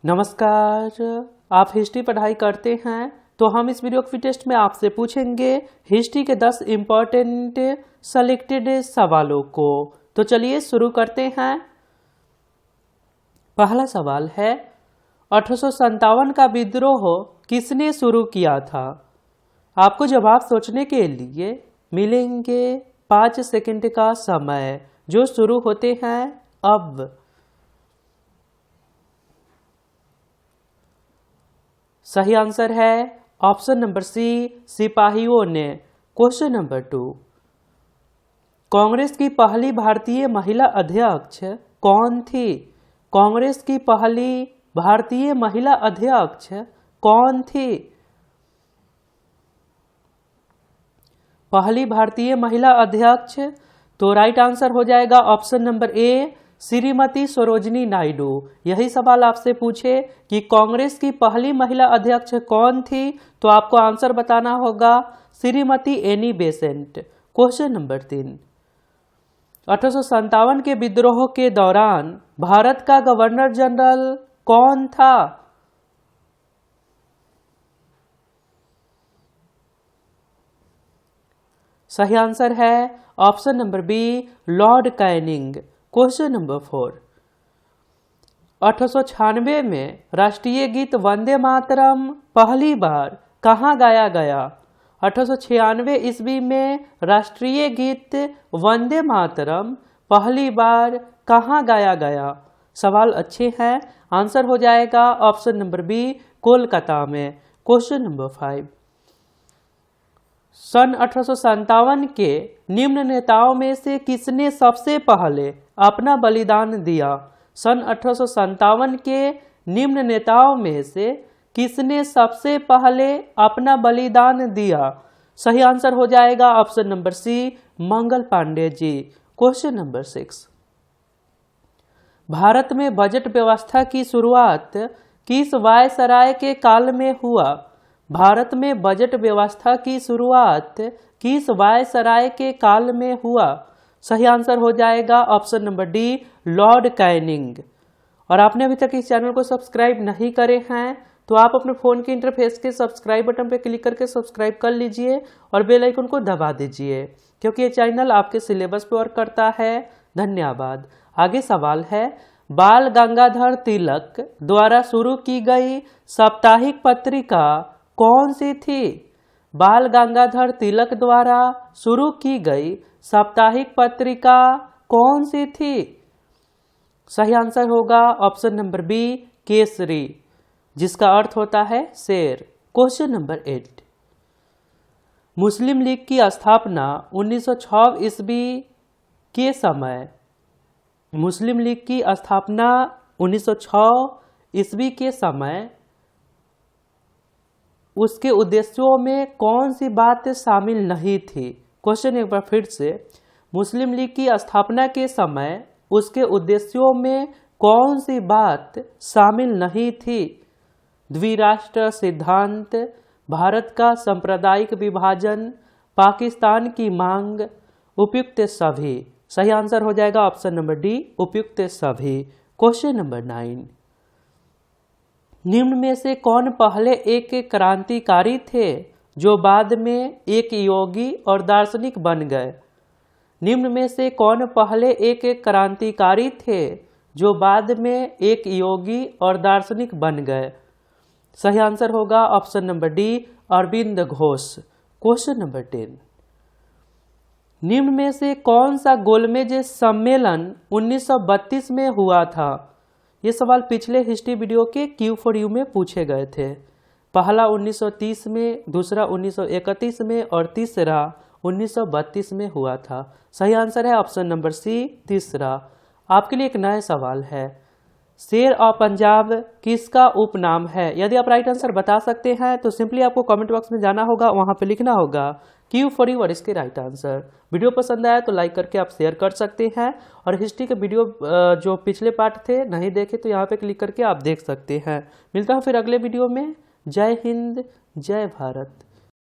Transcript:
नमस्कार, आप हिस्ट्री पढ़ाई करते हैं तो हम इस वीडियो के टेस्ट में आपसे पूछेंगे हिस्ट्री के 10 इम्पोर्टेंट सेलेक्टेड सवालों को। तो चलिए शुरू करते हैं। पहला सवाल है 1857 का विद्रोह किसने शुरू किया था। आपको जवाब सोचने के लिए मिलेंगे 5 सेकंड का समय जो शुरू होते हैं अब। सही आंसर है ऑप्शन नंबर सी, सिपाहियों ने। क्वेश्चन नंबर 2, कांग्रेस की पहली भारतीय महिला अध्यक्ष कौन थी। कांग्रेस की पहली भारतीय महिला अध्यक्ष कौन थी। पहली भारतीय महिला अध्यक्ष, तो राइट आंसर हो जाएगा option number A, Shrimati Sarojini Naidu. यही सवाल आपसे पूछे कि कांग्रेस की पहली महिला अध्यक्ष कौन थी, तो आपको आंसर बताना होगा Shrimati Annie Besant. Question number 3, 1857 के विद्रोह के दौरान भारत का गवर्नर जनरल कौन था। सही आंसर है option number B, lord Canning. Question number 4, 1896 में राष्ट्रीय गीत वंदे मातरम पहली बार कहाँ गाया गया। 1896 ईस्वी में राष्ट्रीय गीत वंदे मातरम पहली बार कहाँ गाया गया। सवाल अच्छे हैं, आंसर हो जाएगा ऑप्शन नंबर बी, कोलकाता में। क्वेश्चन नंबर 5, सन 1857 के निम्न नेताओं में से किसने सबसे पहले अपना बलिदान दिया। सन 1857 के निम्न नेताओं में से किसने सबसे पहले अपना बलिदान दिया। सही आंसर हो जाएगा option number C, Mangal Pandey ji. Question number 6, Bharat में बजट व्यवस्था की शुरुआत किस वायसराय के काल में हुआ। भारत में बजट व्यवस्था की शुरुआत किस वायसराय के काल में हुआ। सही आंसर हो जाएगा option number D, Lord Canning. और आपने अभी तक इस चैनल को सब्सक्राइब नहीं करे हैं तो आप अपने फोन के इंटरफेस के सब्सक्राइब बटन पर क्लिक करके सब्सक्राइब कर लीजिए और बेल आइकन को दबा दीजिए, क्योंकि ये चैनल आपके सिलेबस पर वर्क करता है। धन्यवाद। आगे सवाल है, बाल गंगाधर तिलक द्वारा शुरू की गई साप्ताहिक पत्रिका कौन सी थी। बाल गंगाधर तिलक द्वारा शुरू की गई साप्ताहिक पत्रिका कौन सी थी। सही आंसर होगा ऑप्शन नंबर बी, केसरी, जिसका अर्थ होता है शेर। क्वेश्चन नंबर 8, मुस्लिम लीग की स्थापना 1906 ईस्वी के समय। मुस्लिम लीग की स्थापना 1906 ईस्वी के समय उसके उद्देश्यों में कौन सी बात शामिल नहीं थी। क्वेश्चन एक बार फिर से, मुस्लिम लीग की स्थापना के समय उसके उद्देश्यों में कौन सी बात शामिल नहीं थी। द्विराष्ट्र सिद्धांत, भारत का सांप्रदायिक विभाजन, पाकिस्तान की मांग, उपयुक्त सभी। सही आंसर हो जाएगा ऑप्शन नंबर डी, उपयुक्त सभी। क्वेश्चन नंबर 9, निम्न में से कौन पहले एक क्रांतिकारी थे जो बाद में एक योगी और दार्शनिक बन गए। निम्न में से कौन पहले एक क्रांतिकारी थे जो बाद में एक योगी और दार्शनिक बन गए। सही आंसर होगा option number D, Arvind Ghosh. Question number 10, निम्न में से कौन सा गोलमेज सम्मेलन 1932 में हुआ था। ये सवाल पिछले हिस्ट्री वीडियो के Q4U में पूछे गए थे। पहला 1930 में, दूसरा 1931 में और तीसरा 1932 में हुआ था। सही आंसर है ऑप्शन नंबर सी, तीसरा। आपके लिए एक नया सवाल है, शेर ऑफ पंजाब किसका उपनाम है। यदि आप राइट आंसर बता सकते हैं तो सिंपली आपको कमेंट बॉक्स में जाना होगा, वहां पे लिखना होगा Q4U और इसके राइट आंसर। वीडियो पसंद आया तो लाइक करके आप शेयर कर सकते हैं, और हिस्ट्री के वीडियो जो पिछले पार्ट थे नहीं देखे तो यहाँ पे क्लिक करके आप देख सकते हैं। मिलता हूँ फिर अगले वीडियो में। जय हिंद, जय भारत।